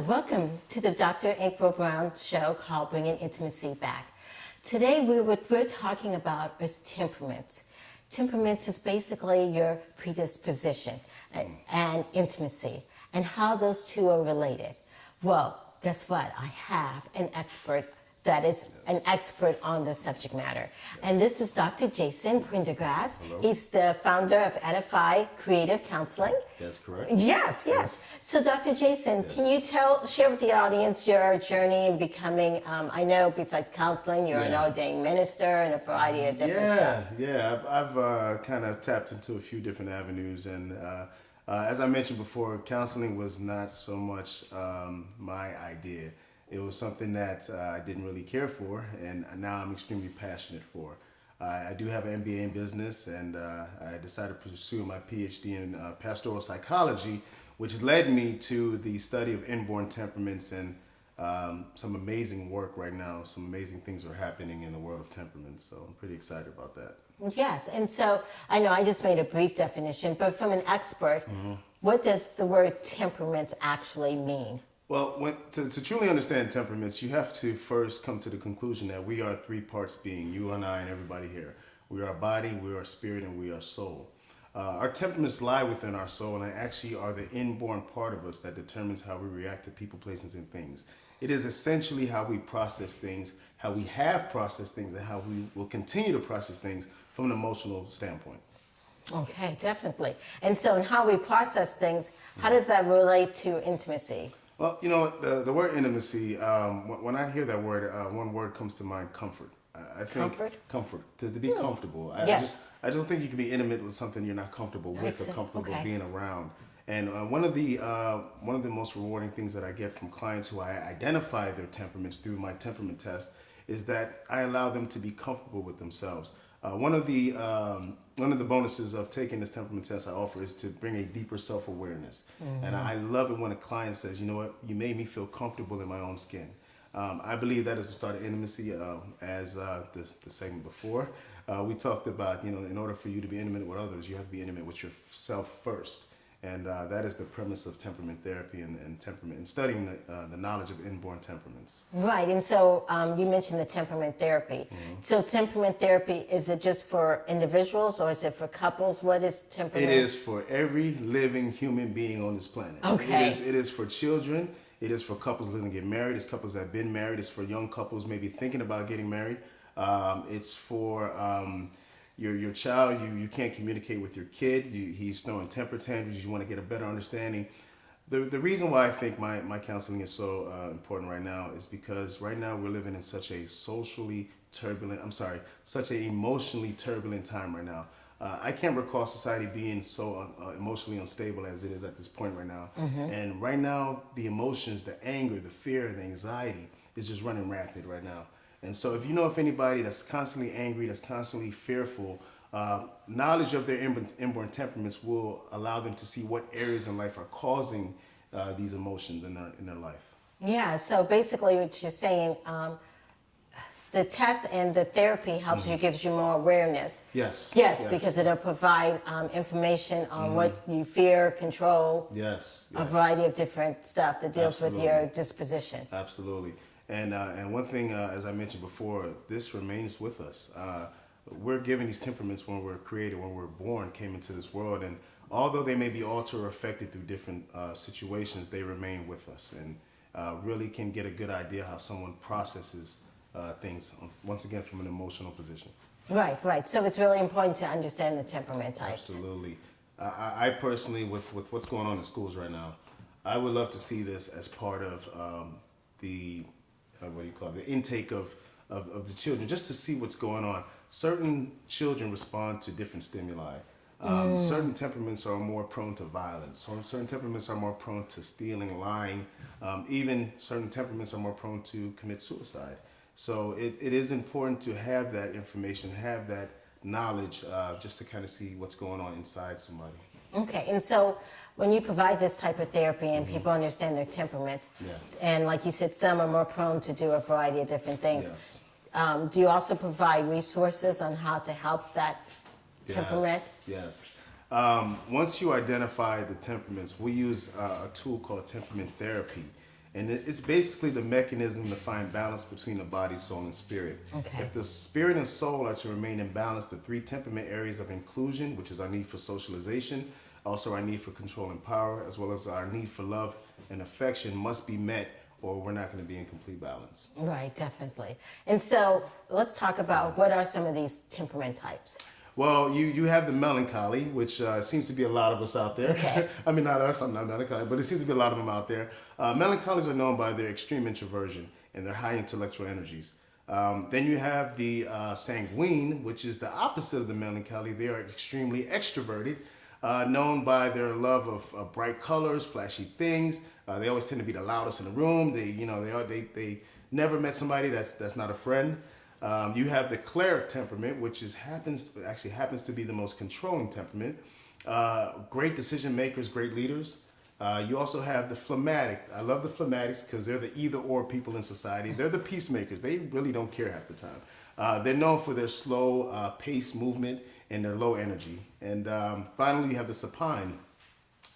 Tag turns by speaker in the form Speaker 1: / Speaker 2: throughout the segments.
Speaker 1: welcome to the Dr. April Brown show called Bringing Intimacy Back. Today what we're talking about is temperaments. Temperaments is basically your predisposition and intimacy and how those two are related. Well, guess what? I have an expert that is an expert on the subject matter. And this is Dr. Jason Prendergast.
Speaker 2: Hello.
Speaker 1: He's the founder of Edify Creative Counseling.
Speaker 2: That's correct.
Speaker 1: Yes. So Dr. Jason, can you share with the audience your journey in becoming, I know besides counseling, you're an ordained minister and a variety of different stuff.
Speaker 2: I've kind of tapped into a few different avenues, and as I mentioned before, counseling was not so much my idea. It was something that I didn't really care for, and now I'm extremely passionate for. I do have an MBA in business, and I decided to pursue my PhD in pastoral psychology, which led me to the study of inborn temperaments and some amazing work right now. Some amazing things are happening in the world of temperaments, so I'm pretty excited about that.
Speaker 1: Yes, and so I know I just made a brief definition, but from an expert, what does the word temperament actually mean?
Speaker 2: Well, to truly understand temperaments, you have to first come to the conclusion that we are three parts being, you and I and everybody here. We are body, we are spirit, and we are soul. Our temperaments lie within our soul and actually are the inborn part of us that determines how we react to people, places, and things. It is essentially how we process things, how we have processed things, and how we will continue to process things from an emotional standpoint.
Speaker 1: Okay, definitely. And so in how we process things, how does that relate to intimacy?
Speaker 2: Well, you know, the word intimacy, when I hear that word, one word comes to mind: comfort. I think comfort, to be comfortable. I just think you can be intimate with something you're not comfortable with or comfortable being around. And one of the most rewarding things that I get from clients who I identify their temperaments through my temperament test is that I allow them to be comfortable with themselves. One of the bonuses of taking this temperament test I offer is to bring a deeper self-awareness. And I love it when a client says, you know what, you made me feel comfortable in my own skin. I believe that is the start of intimacy. As the segment before, we talked about, you know, in order for you to be intimate with others, you have to be intimate with yourself first. And that is the premise of temperament therapy and temperament, and studying the knowledge of inborn temperaments.
Speaker 1: Right, and so you mentioned the temperament therapy. So temperament therapy, is it just for individuals or is it for couples? What is temperament?
Speaker 2: It is for every living human being on this planet.
Speaker 1: Okay.
Speaker 2: It is for children. It is for couples looking to get married. It's couples that have been married. It's for young couples maybe thinking about getting married. It's for your child, you can't communicate with your kid, he's throwing temper tantrums, you want to get a better understanding. The reason why I think my counseling is so important right now is because right now we're living in such a such an emotionally turbulent time right now. I can't recall society being so emotionally unstable as it is at this point right now. And right now, the emotions, the anger, the fear, the anxiety is just running rapid right now. And so if you know of anybody that's constantly angry, that's constantly fearful, knowledge of their inborn temperaments will allow them to see what areas in life are causing these emotions in their life.
Speaker 1: Yeah, so basically what you're saying, the test and the therapy helps you, gives you more awareness.
Speaker 2: Yes,
Speaker 1: because it'll provide information on what you fear, control, a variety of different stuff that deals with your disposition.
Speaker 2: Absolutely. And one thing, as I mentioned before, this remains with us. We're given these temperaments when we're created, when we're born, came into this world, and although they may be altered or affected through different situations, they remain with us and really can get a good idea how someone processes things, once again, from an emotional position.
Speaker 1: Right. So it's really important to understand the temperament types.
Speaker 2: Absolutely. I personally, with what's going on in schools right now, I would love to see this as part of the intake of the children, just to see what's going on. Certain children respond to different stimuli. Certain temperaments are more prone to violence. Certain temperaments are more prone to stealing, lying. Even certain temperaments are more prone to commit suicide. So it is important to have that information, have that knowledge, just to kind of see what's going on inside somebody.
Speaker 1: Okay, and so when you provide this type of therapy and people understand their temperaments, and like you said, some are more prone to do a variety of different things. Do you also provide resources on how to help that temperament?
Speaker 2: Yes. Once you identify the temperaments, we use a tool called Temperament Therapy. And it's basically the mechanism to find balance between the body, soul, and spirit.
Speaker 1: Okay.
Speaker 2: If the spirit and soul are to remain in balance, the three temperament areas of inclusion, which is our need for socialization, also our need for control and power, as well as our need for love and affection, must be met, or we're not going to be in complete balance.
Speaker 1: Right, definitely. And so let's talk about what are some of these temperament types.
Speaker 2: Well, you have the melancholy, which seems to be a lot of us out there.
Speaker 1: Okay.
Speaker 2: I mean, not us, I'm not melancholy, but it seems to be a lot of them out there. Melancholies are known by their extreme introversion and their high intellectual energies. Then you have the sanguine, which is the opposite of the melancholy. They are extremely extroverted, known by their love of bright colors, flashy things. They always tend to be the loudest in the room. They never met somebody that's not a friend. You have the cleric temperament, which happens to be the most controlling temperament. Great decision makers, great leaders. You also have the phlegmatic. I love the phlegmatics because they're the either-or people in society. They're the peacemakers. They really don't care half the time. They're known for their slow pace movement and their low energy. And finally, you have the supine.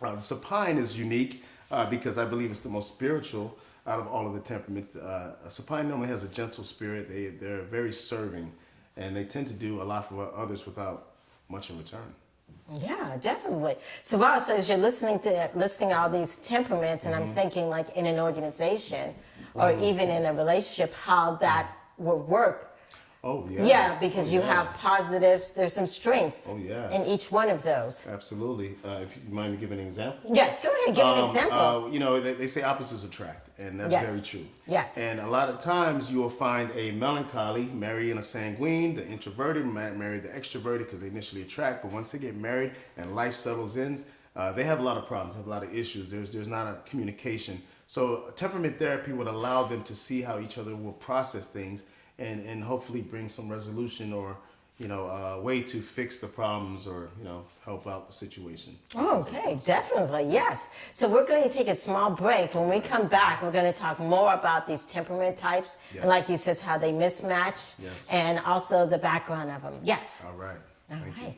Speaker 2: The supine is unique because I believe it's the most spiritual out of all of the temperaments. A supine normally has a gentle spirit. They're very serving, and they tend to do a lot for others without much in return.
Speaker 1: Yeah, definitely. So Ross, as you're listing all these temperaments, and I'm thinking like in an organization or even in a relationship, how that would work.
Speaker 2: Oh, yeah.
Speaker 1: Yeah, because you have positives, there's some strengths in each one of those.
Speaker 2: Absolutely. If you mind me giving an example?
Speaker 1: Yes, go ahead, give an example.
Speaker 2: They say opposites attract, and that's very true.
Speaker 1: Yes.
Speaker 2: And a lot of times you will find a melancholy marrying a sanguine, the introverted marry the extroverted because they initially attract, but once they get married and life settles in, they have a lot of problems, have a lot of issues. There's not a communication. So temperament therapy would allow them to see how each other will process things and hopefully bring some resolution or a way to fix the problems or help out the situation.
Speaker 1: Okay, definitely, yes. So we're going to take a small break. When we come back, we're going to talk more about these temperament types and, like you said, how they mismatch and also the background of them. Yes.
Speaker 2: All right.
Speaker 1: Thank you.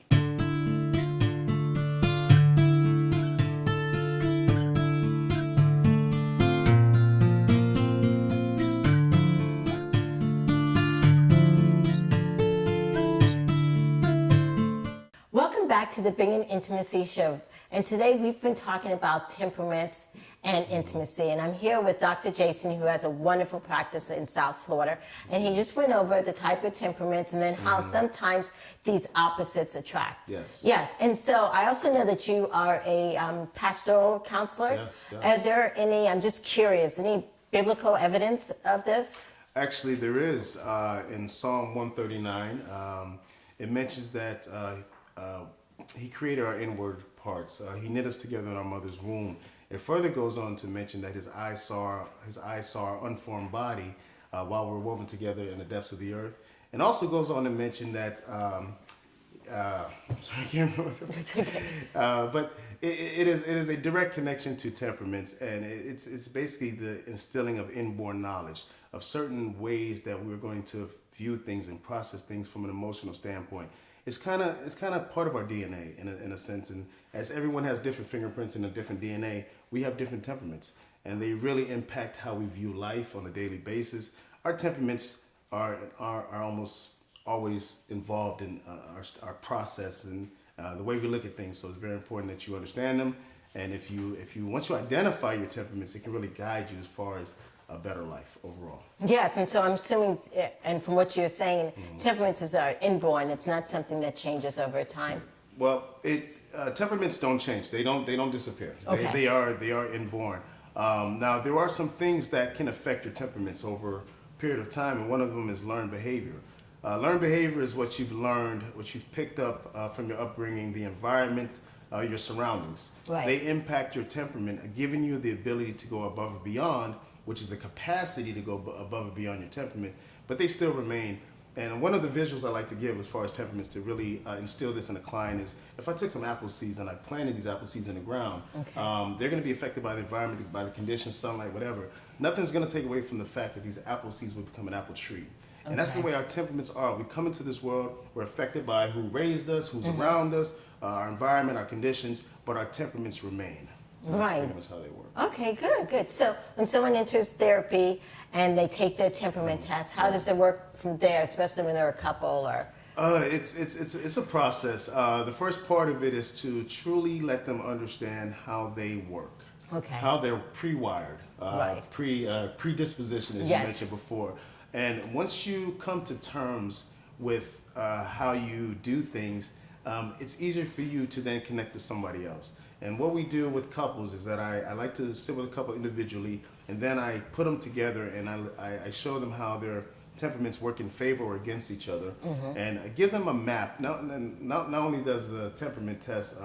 Speaker 1: Welcome back to the Bringing Intimacy Show. And today we've been talking about temperaments and intimacy. And I'm here with Dr. Jason, who has a wonderful practice in South Florida. And he just went over the type of temperaments and then how sometimes these opposites attract.
Speaker 2: Yes.
Speaker 1: Yes. And so I also know that you are a pastoral counselor.
Speaker 2: Yes, yes.
Speaker 1: Are there any, I'm just curious, any biblical evidence of this?
Speaker 2: Actually, there is. In Psalm 139, it mentions that he created our inward parts. He knit us together in our mother's womb. It further goes on to mention that his eyes saw our unformed body while we're woven together in the depths of the earth. And also goes on to mention that, sorry, I can't remember. But it is a direct connection to temperaments, and it's basically the instilling of inborn knowledge of certain ways that we're going to view things and process things from an emotional standpoint. It's kind of part of our DNA in a sense, and as everyone has different fingerprints and a different DNA, we have different temperaments, and they really impact how we view life on a daily basis. Our temperaments are almost always involved in our process and the way we look at things. So it's very important that you understand them, and if you once you identify your temperaments, it can really guide you as far as a better life overall.
Speaker 1: Yes, and so I'm assuming, and from what you're saying, temperaments are inborn. It's not something that changes over time.
Speaker 2: Well, temperaments don't change. They don't disappear.
Speaker 1: Okay.
Speaker 2: They are inborn. Now there are some things that can affect your temperaments over a period of time, and one of them is learned behavior. Learned behavior is what you've learned, what you've picked up from your upbringing, the environment, your surroundings.
Speaker 1: Right.
Speaker 2: They impact your temperament, giving you the ability to go above and beyond, which is the capacity to go above and beyond your temperament, but they still remain. And one of the visuals I like to give as far as temperaments to really instill this in a client is, if I took some apple seeds and I planted these apple seeds in the ground, they're going to be affected by the environment, by the conditions, sunlight, whatever. Nothing's going to take away from the fact that these apple seeds will become an apple tree. And that's the way our temperaments are. We come into this world, we're affected by who raised us, who's around us, our environment, our conditions, but our temperaments remain. That's pretty much how they work.
Speaker 1: Okay, good, good. So when someone enters therapy and they take the temperament test, how does it work from there, especially when they're a couple or?
Speaker 2: It's a process. The first part of it is to truly let them understand how they work.
Speaker 1: Okay.
Speaker 2: How they're pre-wired, predisposition, as you mentioned before. And once you come to terms with how you do things, it's easier for you to then connect to somebody else. And what we do with couples is that I like to sit with a couple individually, and then I put them together and I show them how their temperaments work in favor or against each other, and I give them a map. Not only does the temperament test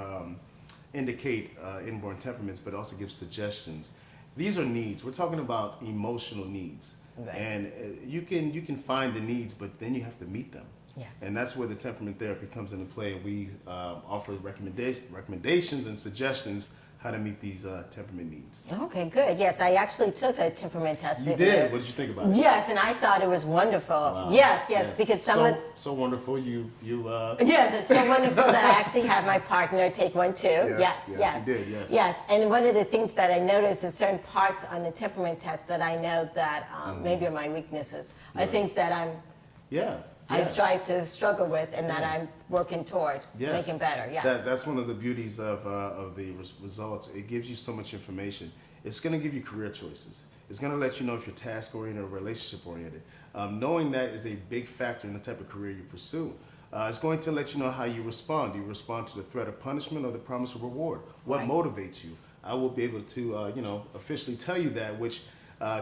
Speaker 2: indicate inborn temperaments, but also gives suggestions. These are needs. We're talking about emotional needs, and you can find the needs, but then you have to meet them.
Speaker 1: Yes.
Speaker 2: And that's where the temperament therapy comes into play. We offer recommendations and suggestions how to meet these temperament needs.
Speaker 1: Okay, good. Yes, I actually took a temperament test.
Speaker 2: You did? What did you think about it?
Speaker 1: Yes, and I thought it was wonderful.
Speaker 2: Wow.
Speaker 1: Yes, because
Speaker 2: so wonderful.
Speaker 1: Yes, it's so wonderful that I actually had my partner take one too. Yes,
Speaker 2: you did.
Speaker 1: Yes, and one of the things that I noticed is certain parts on the temperament test that I know that maybe are my weaknesses, are things that I strive to struggle with and that I'm working toward making better. Yes.
Speaker 2: That's one of the beauties of the results. It gives you so much information. It's going to give you career choices. It's going to let you know if you're task-oriented or relationship-oriented. Knowing that is a big factor in the type of career you pursue. It's going to let you know how you respond. Do you respond to the threat of punishment or the promise of reward? What motivates you? I will be able to officially tell you that, which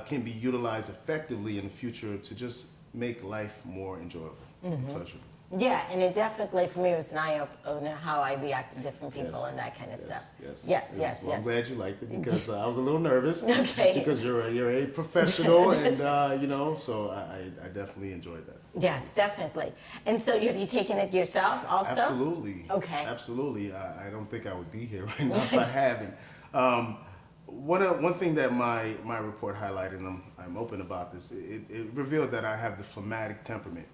Speaker 2: can be utilized effectively in the future to just make life more enjoyable and pleasurable.
Speaker 1: Yeah, and it definitely, for me, was an eye-opener how I react to different people and that kind of stuff. Yes.
Speaker 2: Well, I'm glad you liked it because I was a little nervous.
Speaker 1: Okay.
Speaker 2: Because you're a professional, and so I definitely enjoyed that.
Speaker 1: Yes, definitely. And so have you taken it yourself also?
Speaker 2: Absolutely.
Speaker 1: Okay.
Speaker 2: Absolutely. I don't think I would be here right now if I haven't. One thing that my report highlighted, and I'm open about this, it revealed that I have the phlegmatic temperament.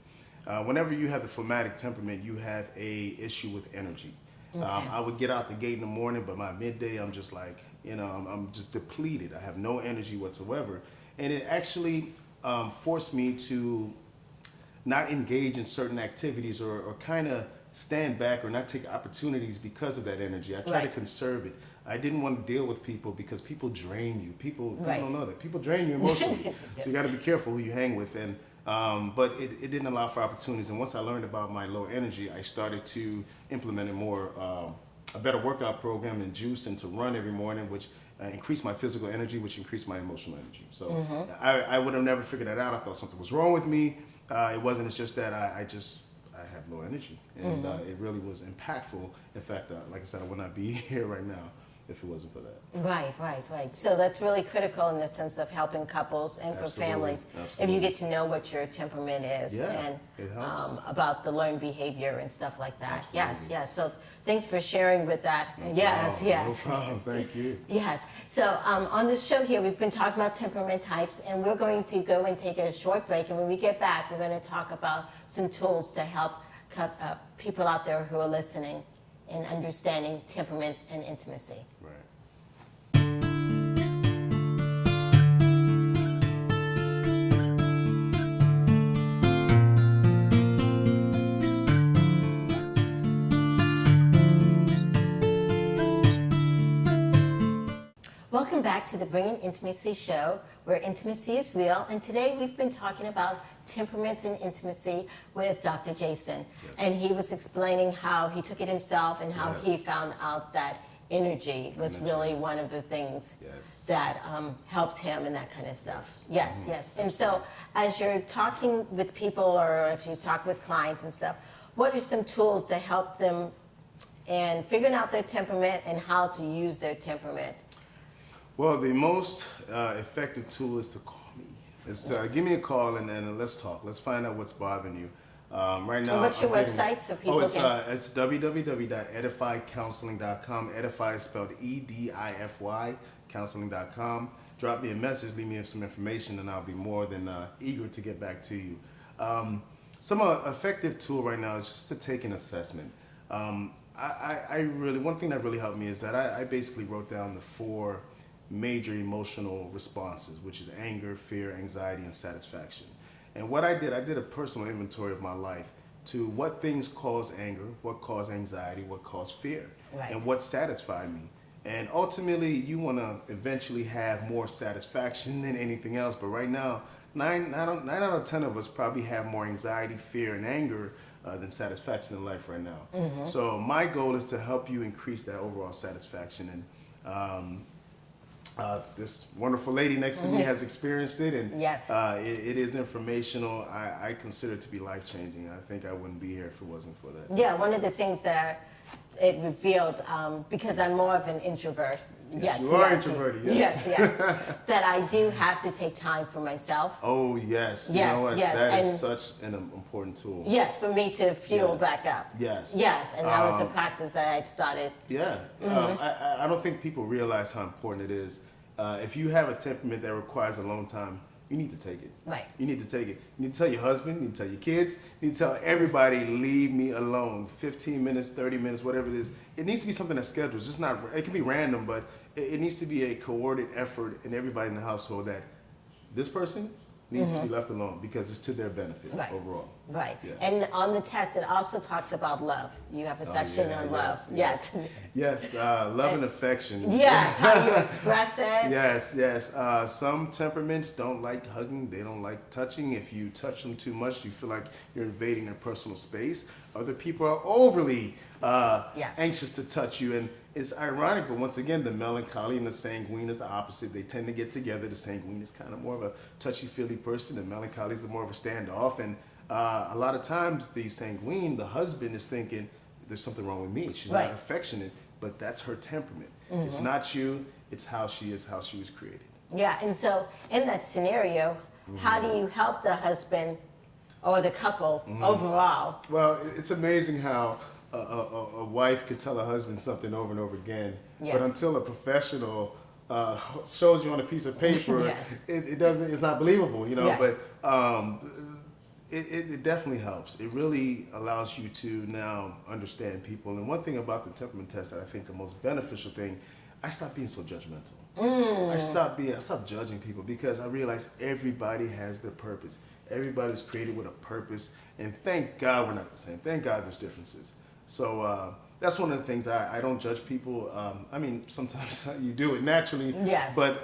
Speaker 2: Whenever you have the phlegmatic temperament, you have a issue with energy. Okay. I would get out the gate in the morning, but by midday, I'm just like, I'm just depleted. I have no energy whatsoever. And it actually forced me to not engage in certain activities or kind of stand back or not take opportunities because of that energy. I try to conserve it. I didn't want to deal with people because people drain you. People don't know that. People drain you emotionally. So you got to be careful who you hang with. And but it didn't allow for opportunities. And once I learned about my low energy, I started to implement a better workout program and juice and to run every morning, which increased my physical energy, which increased my emotional energy. So I would have never figured that out. I thought something was wrong with me. It wasn't. It's just that I have low energy, and it really was impactful. In fact, like I said, I would not be here right now if it wasn't for that.
Speaker 1: Right. So that's really critical in the sense of helping couples and for families. If you get to know what your temperament is and
Speaker 2: it helps.
Speaker 1: About the learned behavior and stuff like that.
Speaker 2: Absolutely.
Speaker 1: Yes. So thanks for sharing with that.
Speaker 2: No problem. Thank you.
Speaker 1: Yes. So on this show here, we've been talking about temperament types, and we're going to go and take a short break. And when we get back, we're going to talk about some tools to help people out there who are listening in understanding temperament and intimacy.
Speaker 2: Right.
Speaker 1: Welcome back to the Bringing Intimacy show, where intimacy is real. And today we've been talking about temperaments and intimacy with Dr. Jason.
Speaker 2: Yes.
Speaker 1: And he was explaining how he took it himself and how he found out that energy was really one of the things that helped him and that kind of stuff. Yes. And so as you're talking with people or if you talk with clients and stuff, what are some tools to help them in figuring out their temperament and how to use their temperament?
Speaker 2: Well, the most effective tool is to call me. Give me a call and let's talk. Let's find out what's bothering you. Right now,
Speaker 1: what's your website so people
Speaker 2: it's www.edifycounseling.com. Edify is spelled EDIFY, counseling.com. Drop me a message, leave me some information, and I'll be more than eager to get back to you. Some effective tool right now is just to take an assessment. one thing that really helped me is that I basically wrote down the 4 major emotional responses, which is anger, fear, anxiety, and satisfaction. And what I did a personal inventory of my life to what things cause anger, what cause anxiety, what cause fear,
Speaker 1: right.
Speaker 2: and what satisfied me. And ultimately, you want to eventually have more satisfaction than anything else. But right now, 9 out of 10 of us probably have more anxiety, fear, and anger than satisfaction in life right now. Mm-hmm. So my goal is to help you increase that overall satisfaction. And this wonderful lady next to me has experienced it, and
Speaker 1: yes.
Speaker 2: It is informational. I consider it to be life-changing. I think I wouldn't be here if it wasn't for that.
Speaker 1: Yeah, one of the things that it revealed, because I'm more of an introvert.
Speaker 2: Yes, you are introverted.
Speaker 1: Yes, that I do have to take time for myself.
Speaker 2: Oh, yes.
Speaker 1: Yes,
Speaker 2: you know what?
Speaker 1: yes.
Speaker 2: That is such an important tool.
Speaker 1: Yes, for me to fuel back up.
Speaker 2: Yes.
Speaker 1: Yes, and that was a practice that I started.
Speaker 2: Yeah. I don't think people realize how important it is. If you have a temperament that requires alone time, you need to take it.
Speaker 1: Right.
Speaker 2: You need to take it. You need to tell your husband, you need to tell your kids, you need to tell everybody, leave me alone. 15 minutes, 30 minutes, whatever it is. It needs to be something that's scheduled. It's just not, it can be random, but it needs to be a coordinated effort in everybody in the household that this person needs to be left alone because it's to their benefit overall.
Speaker 1: Right.
Speaker 2: Yeah.
Speaker 1: And on the test, it also talks about love. You have a section on love. Yes.
Speaker 2: Yes, love and affection.
Speaker 1: Yes, how you express it.
Speaker 2: Yes. Some temperaments don't like hugging. They don't like touching. If you touch them too much, you feel like you're invading their personal space. Other people are overly anxious to touch you. And it's ironic, but once again, the melancholy and the sanguine is the opposite. They tend to get together. The sanguine is kind of more of a touchy-feely person. The melancholy is more of a standoff. And a lot of times, the sanguine, the husband, is thinking, there's something wrong with me. She's not affectionate, but that's her temperament. It's not you. It's how she is, how she was created.
Speaker 1: Yeah, and so in that scenario, how do you help the husband or the couple overall?
Speaker 2: Well, it's amazing how a wife could tell a husband something over and over again, but until a professional shows you on a piece of paper, it doesn't. It's not believable, you know. Yeah. But it definitely helps. It really allows you to now understand people. And one thing about the temperament test that I think the most beneficial thing, I stopped being so judgmental. I stopped judging people because I realized everybody has their purpose. Everybody's created with a purpose, and thank God we're not the same. Thank God there's differences. So that's one of the things. I don't judge people. I mean, sometimes you do it naturally.
Speaker 1: Yes.
Speaker 2: But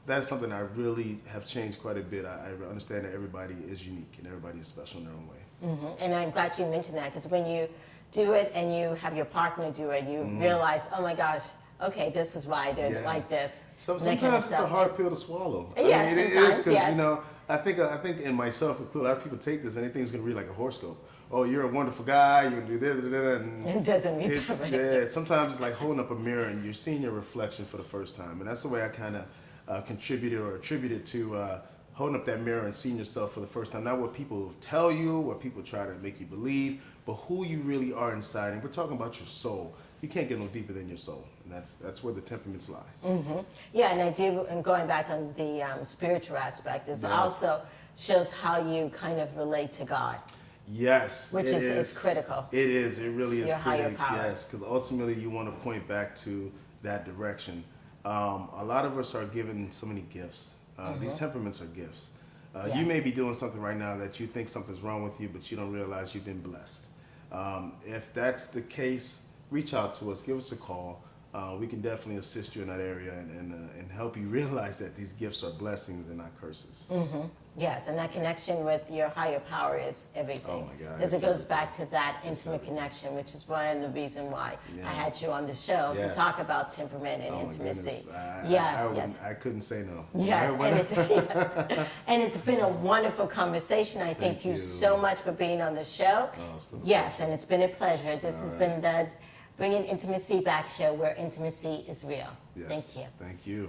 Speaker 2: that's something I really have changed quite a bit. I understand that everybody is unique and everybody is special in their own way.
Speaker 1: And I'm glad you mentioned that, because when you do it and you have your partner do it, you realize, oh my gosh, okay, this is why they're like this.
Speaker 2: Sometimes it's a hard pill to swallow.
Speaker 1: Yes,
Speaker 2: I mean, it is, because you know, I think in myself, a lot of people take this and they think it's going to read like a horoscope. Oh, you're a wonderful guy. You're going to do this, and
Speaker 1: it doesn't mean
Speaker 2: it's sometimes it's like holding up a mirror and you're seeing your reflection for the first time, and that's the way I kind of attributed to holding up that mirror and seeing yourself for the first time. Not what people tell you, what people try to make you believe, but who you really are inside. And we're talking about your soul. You can't get no deeper than your soul, and that's where the temperaments lie.
Speaker 1: Yeah, and I do. And going back on the spiritual aspect, it also shows how you kind of relate to God.
Speaker 2: Yes,
Speaker 1: which is critical.
Speaker 2: It is. It really is.
Speaker 1: Your higher power.
Speaker 2: Yes, because ultimately you want to point back to that direction. A lot of us are given so many gifts. These temperaments are gifts. You may be doing something right now that you think something's wrong with you, but you don't realize you've been blessed. If that's the case, reach out to us. Give us a call. We can definitely assist you in that area and help you realize that these gifts are blessings and not curses.
Speaker 1: Yes, and that connection with your higher power is everything.
Speaker 2: Oh my God.
Speaker 1: Because it goes back to that intimate connection, which is one of the reason why I had you on the show to talk about temperament and intimacy.
Speaker 2: I couldn't say no.
Speaker 1: Yes, and it's been a wonderful conversation. I thank you so much for being on the show. Yes, and it's been a pleasure. This has been the Bringing Intimacy Back show, where intimacy is real.
Speaker 2: Yes.
Speaker 1: Thank you.
Speaker 2: Thank you.